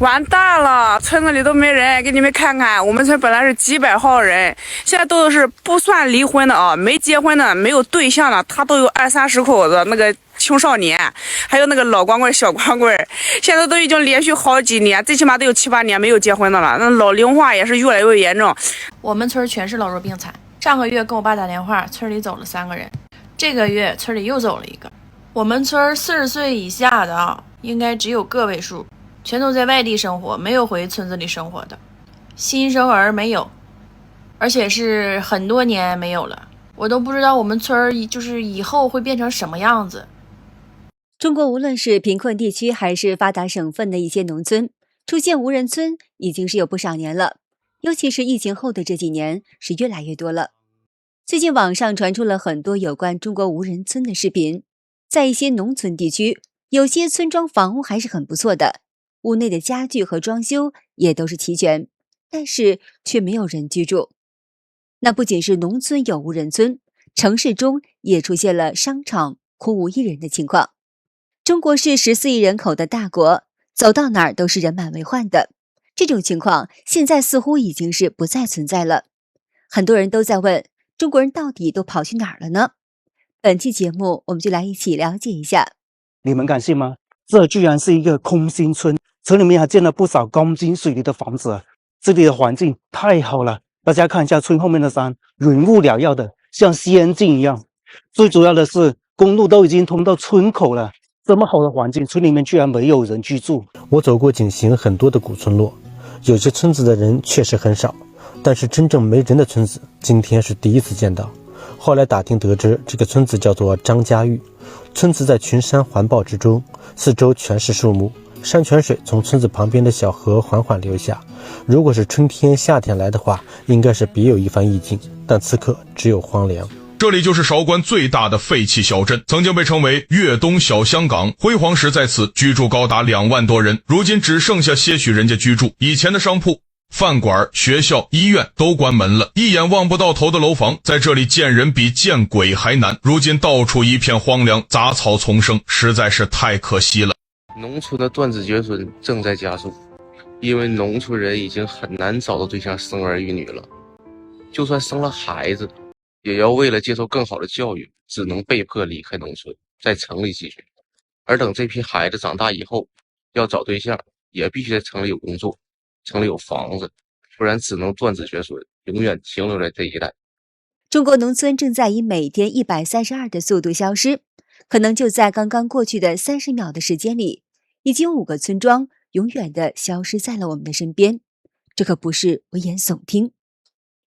完蛋了，村子里都没人。给你们看看，我们村本来是几百号人，现在都是不算离婚的啊，没结婚的、没有对象的，他都有20-30口子。那个青少年，还有那个老光棍、小光棍，现在都已经连续好几年，最起码都有7-8年没有结婚的了。那老龄化也是越来越严重。我们村全是老弱病残。上个月跟我爸打电话，村里走了3个人，这个月村里又走了1个。我们村40岁以下的啊，应该只有个位数。全都在外地生活，没有回村子里生活的，新生儿没有，而且是很多年没有了。我都不知道我们村就是以后会变成什么样子。中国无论是贫困地区还是发达省份的一些农村，出现无人村已经是有不少年了，尤其是疫情后的这几年是越来越多了。最近网上传出了很多有关中国无人村的视频，在一些农村地区，有些村庄房屋还是很不错的，屋内的家具和装修也都是齐全，但是却没有人居住。那不仅是农村有无人村，城市中也出现了商场空无一人的情况。中国是14亿人口的大国，走到哪儿都是人满为患的。这种情况现在似乎已经是不再存在了。很多人都在问，中国人到底都跑去哪儿了呢？本期节目我们就来一起了解一下。你们敢信吗？这居然是一个空心村，村里面还建了不少钢筋水泥的房子，这里的环境太好了。大家看一下村后面的山，云雾缭绕的，像仙境一样。最主要的是，公路都已经通到村口了，这么好的环境，村里面居然没有人居住。我走过景行很多的古村落，有些村子的人确实很少，但是真正没人的村子，今天是第一次见到。后来打听得知，这个村子叫做张家峪，村子在群山环抱之中，四周全是树木，山泉水从村子旁边的小河缓缓流下。如果是春天夏天来的话，应该是别有一番意境，但此刻只有荒凉。这里就是韶关最大的废弃小镇，曾经被称为粤东小香港，辉煌时在此居住高达2万多人，如今只剩下些许人家居住。以前的商铺、饭馆、学校、医院都关门了，一眼望不到头的楼房，在这里见人比见鬼还难。如今到处一片荒凉，杂草丛生，实在是太可惜了。农村的断子绝孙正在加速，因为农村人已经很难找到对象生儿育女了，就算生了孩子，也要为了接受更好的教育，只能被迫离开农村，在城里寄居。而等这批孩子长大以后，要找对象，也必须在城里有工作，城里有房子，不然只能断子绝孙，永远停留在这一代。中国农村正在以每天132的速度消失，可能就在刚刚过去的30秒的时间里，已经有5个村庄永远的消失在了我们的身边。这可不是危言耸听。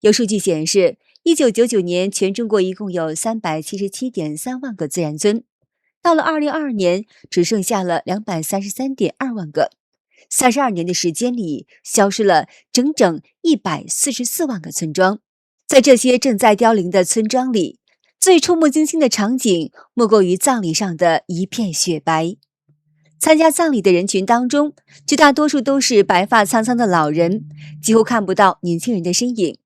有数据显示，1999年全中国一共有377.3万个自然村，到了2022年只剩下了233.2万个。32年的时间里，消失了整整144万个村庄。在这些正在凋零的村庄里，最触目惊心的场景莫过于葬礼上的一片雪白。参加葬礼的人群当中，绝大多数都是白发苍苍的老人，几乎看不到年轻人的身影。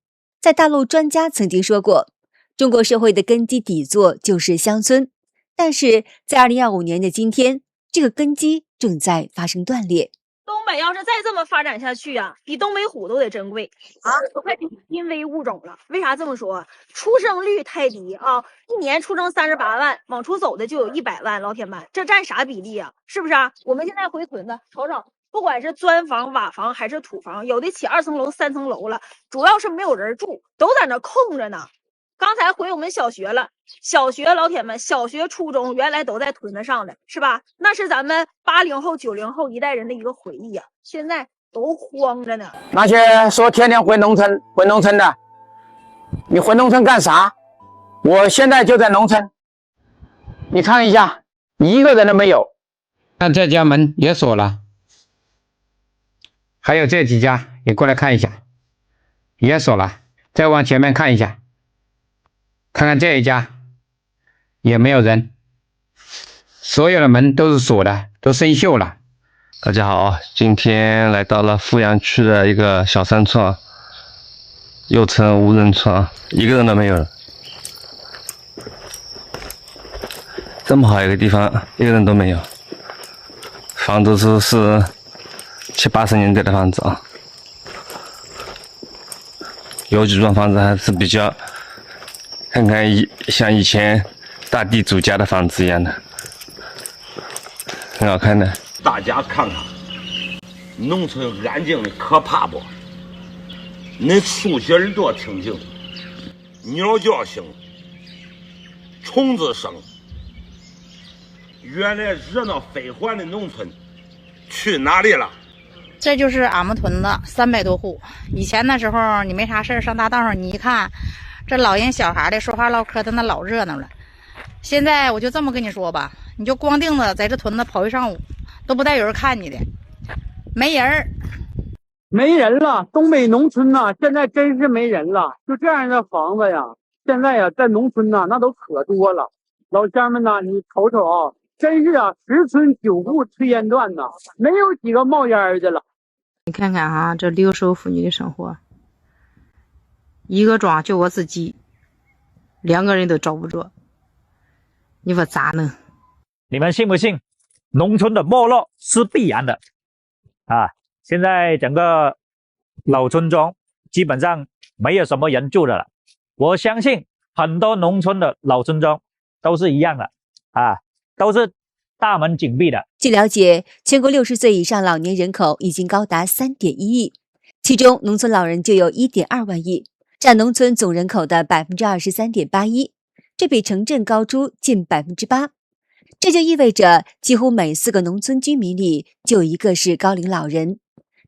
在大陆专家曾经说过，中国社会的根基底座就是乡村，但是在2025年的今天，这个根基正在发生断裂。东北要是再这么发展下去啊，比东北虎都得珍贵啊，都快濒危物种了。为啥这么说？出生率太低啊，一年出生38万，往出走的就有100万，老铁们，这占啥比例啊？是不是啊？我们现在回屯子瞅瞅，不管是砖房、瓦房还是土房，有的起2层楼、3层楼了，主要是没有人住，都在那空着呢。刚才回我们小学了，小学老铁们，小学初中原来都在屯子上的，是吧？那是咱们80后、90后一代人的一个回忆啊，现在都荒着呢。那些说天天回农村的，你回农村干啥？我现在就在农村，你看一下，一个人都没有。看这家门也锁了，还有这几家也过来看一下，也锁了。再往前面看一下，看看这一家也没有人，所有的门都是锁的，都生锈了。大家好，今天来到了富阳区的一个小山村，又称无人村，一个人都没有了。这么好一个地方，一个人都没有，房子是70、80年代的房子啊，有几幢房子还是比较，看看像以前大地主家的房子一样的，很好看的。大家看看，农村安静的可怕不？那树叶儿多清静，鸟叫声，虫子声。原来热闹非凡的农村去哪里了？这就是俺们屯子300多户。以前那时候你没啥事上大道上，你一看这老人小孩的说话唠嗑的那老热闹了。现在我就这么跟你说吧，你就光腚子在这屯子跑一上午，都不带有人看你的，没人儿。没人了，东北农村呐，现在真是没人了。就这样的房子呀，现在呀，在农村呐，那都可多了。老乡们呐，你瞅瞅啊，真是啊，10村9户炊烟断呐，没有几个冒烟的了。你看看啊，这留守妇女的生活，一个庄就我自己，2个人都找不着，你说咋弄？你们信不信？农村的没落是必然的啊！现在整个老村庄基本上没有什么人住的了。我相信很多农村的老村庄都是一样的啊，都是大门紧闭的。据了解，全国60岁以上老年人口已经高达3.1亿，其中农村老人就有1.2万亿，占农村总人口的23.81%，这比城镇高出近8%。这就意味着几乎每4个农村居民里就有1个是高龄老人，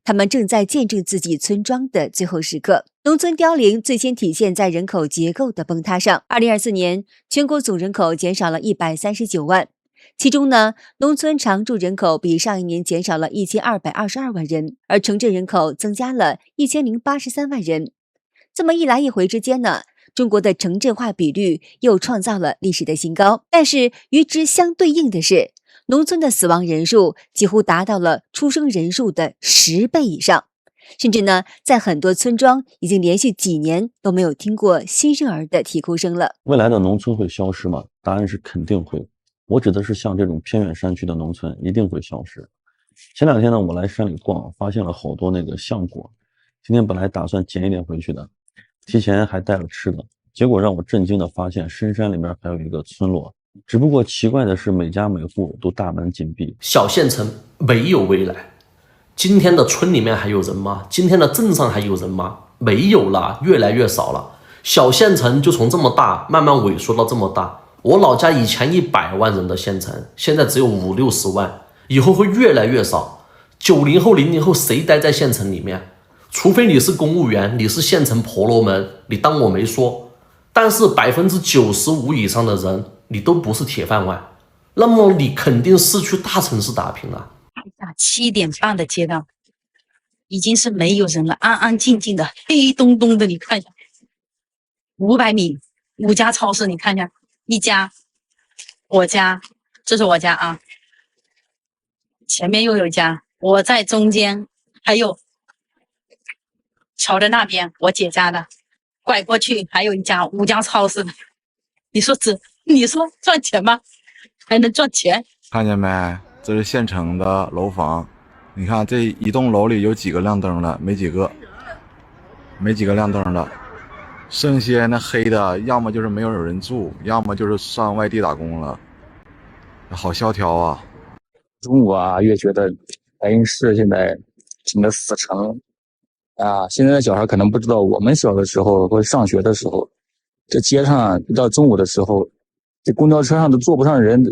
他们正在见证自己村庄的最后时刻。农村凋零最先体现在人口结构的崩塌上。2024年，全国总人口减少了139万，其中呢，农村常住人口比上一年减少了1222万人，而城镇人口增加了1083万人。这么一来一回之间呢，中国的城镇化比率又创造了历史的新高。但是与之相对应的是，农村的死亡人数几乎达到了出生人数的10倍以上，甚至呢，在很多村庄已经连续几年都没有听过新生儿的啼哭声了。未来的农村会消失吗？答案是肯定会。我指的是像这种偏远山区的农村一定会消失。前2天呢，我来山里逛，发现了好多那个橡果，今天本来打算捡一点回去的，提前还带了吃的，结果让我震惊的发现深山里面还有一个村落，只不过奇怪的是每家每户都大门紧闭。小县城没有未来，今天的村里面还有人吗？今天的镇上还有人吗？没有了，越来越少了。小县城就从这么大慢慢萎缩到这么大。我老家以前100万人的县城，现在只有50、60万，以后会越来越少。90后、00后谁待在县城里面？除非你是公务员，你是县城婆罗门，你当我没说。但是95%以上的人，你都不是铁饭碗，那么你肯定是去大城市打拼了。7点半的街道已经是没有人了，安安静静的，黑洞洞的。你看一下，500米5家超市，你看一下，一家，我家，这是我家啊，前面又有一家，我在中间，还有桥的那边我姐家的，拐过去还有一家5家超市。你说赚钱吗？还能赚钱？看见没？这是县城的楼房，你看这一栋楼里有几个亮灯的？没几个亮灯的，剩下那黑的，要么就是没有人住，要么就是上外地打工了，好萧条啊！中午啊，越觉得白云市现在整个死城啊，现在的小孩可能不知道，我们小的时候或者上学的时候，这街上到中午的时候，这公交车上都坐不上人，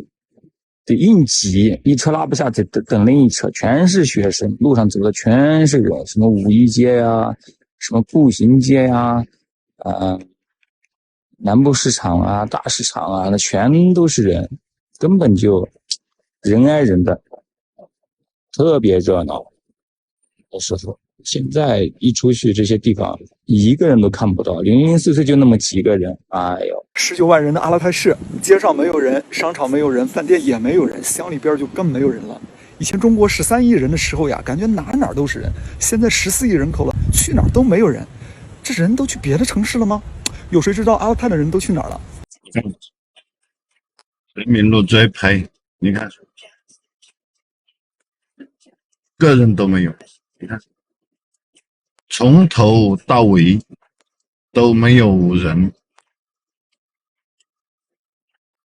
得硬挤，一车拉不下，得等另一车，全是学生，路上走的全是人，什么五一街呀，什么步行街呀，南部市场啊，大市场啊，那全都是人，根本就人挨人的，特别热闹的时候。现在一出去这些地方，一个人都看不到，零零碎碎就那么几个人。哎呦，19万人的阿勒泰市，街上没有人，商场没有人，饭店也没有人，乡里边就更没有人了。以前中国13亿人的时候呀，感觉哪都是人，现在14亿人口了，去哪儿都没有人。这人都去别的城市了吗？有谁知道阿勒泰的人都去哪儿了？人民路追拍，你看，个人都没有。你看，从头到尾都没有人。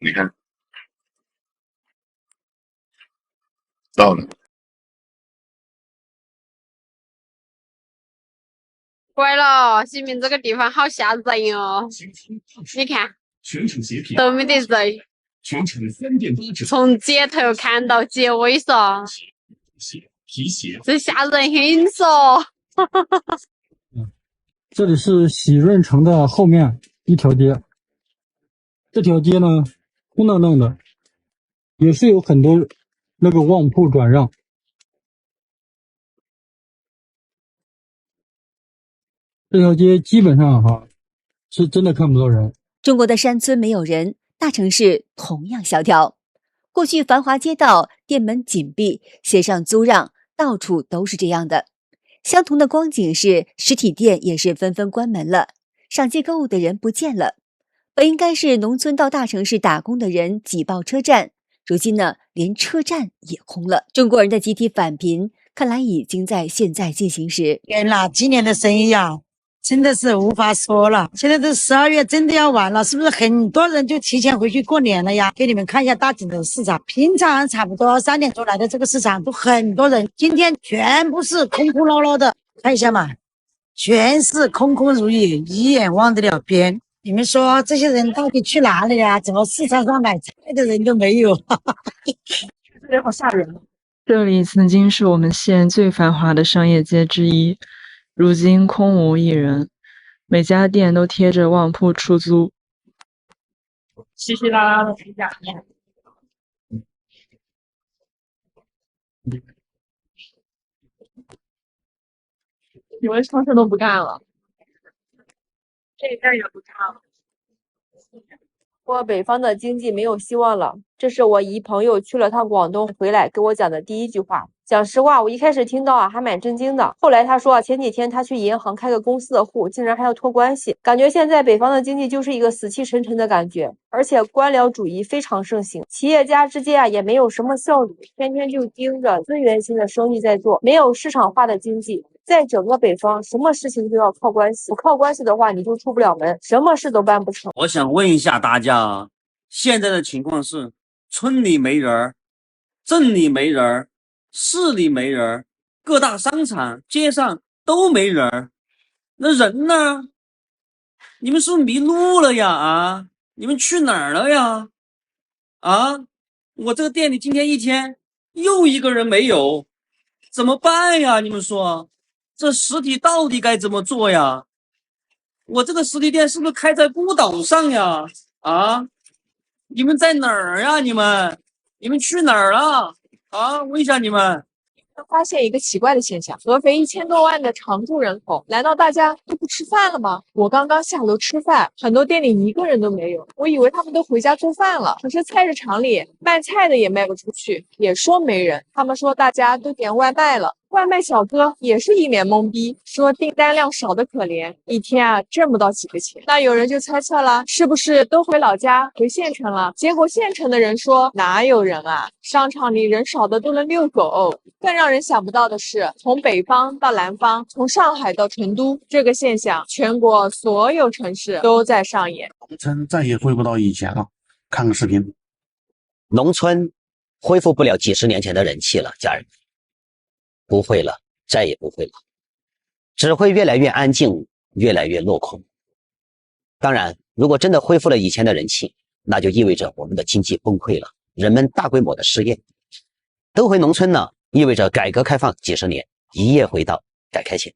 你看，到了。乖了，西明这个地方好吓人哟！你看，都没得人，从街头看到街尾嗦，这吓人很嗦。这里是喜润城的后面一条街，这条街呢空荡荡的，也是有很多那个旺铺转让。这条街基本上是真的看不到人。中国的山村没有人，大城市同样萧条。过去繁华街道，店门紧闭，写上租让，到处都是这样的。相同的光景是，实体店也是纷纷关门了，上街购物的人不见了。本应该是农村到大城市打工的人挤爆车站，如今呢，连车站也空了。中国人的集体返贫，看来已经在现在进行时。天哪，今年的生意真的是无法说了。现在都12月，真的要完了，是不是很多人就提前回去过年了呀？给你们看一下大井的市场，平常差不多3点钟来的这个市场都很多人，今天全部是空空落落的，看一下嘛，全是空空如也，一眼望得了边。你们说这些人到底去哪里呀？怎么市场上买菜的人都没有？这里好吓人。这里曾经是我们县最繁华的商业街之一，如今空无一人，每家店都贴着旺铺出租，稀稀拉拉的一家店。有的超市都不干了，这一阵也不干了。说北方的经济没有希望了，这是我姨朋友去了趟广东回来给我讲的第一句话。讲实话，我一开始听到还蛮震惊的。后来他说前几天他去银行开个公司的户，竟然还要托关系，感觉现在北方的经济就是一个死气沉沉的感觉，而且官僚主义非常盛行，企业家之间也没有什么效率，天天就盯着资源型的生意在做，没有市场化的经济。在整个北方，什么事情都要靠关系，不靠关系的话，你就出不了门，什么事都办不成。我想问一下大家，现在的情况是，村里没人，镇里没人，市里没人，各大商场、街上都没人，那人呢？你们是不是迷路了呀？你们去哪儿了呀？我这个店里今天一天又一个人没有，怎么办呀？你们说？这实体到底该怎么做呀？我这个实体店是不是开在孤岛上呀？你们在哪儿呀？你们去哪儿了？问一下你们。发现一个奇怪的现象，合肥1000多万的常住人口，难道大家都不吃饭了吗？我刚刚下楼吃饭，很多店里一个人都没有，我以为他们都回家做饭了。可是菜市场里卖菜的也卖不出去，也说没人。他们说大家都点外卖了，外卖小哥也是一脸懵逼，说订单量少得可怜，一天挣不到几个钱。那有人就猜测了，是不是都回老家回县城了？结果县城的人说哪有人啊，商场里人少的都能遛狗。更让人想不到的是，从北方到南方，从上海到成都，这个现象全国所有城市都在上演。农村再也回不到以前了。看个视频，农村恢复不了几10年前的人气了，家人们，不会了，再也不会了，只会越来越安静，越来越落空。当然，如果真的恢复了以前的人气，那就意味着我们的经济崩溃了，人们大规模的失业。都回农村呢，意味着改革开放几10年一夜回到改开前。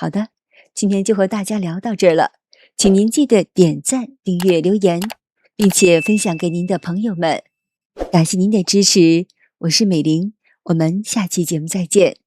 好的，今天就和大家聊到这儿了，请您记得点赞、订阅、留言，并且分享给您的朋友们。感谢您的支持，我是美玲，我们下期节目再见。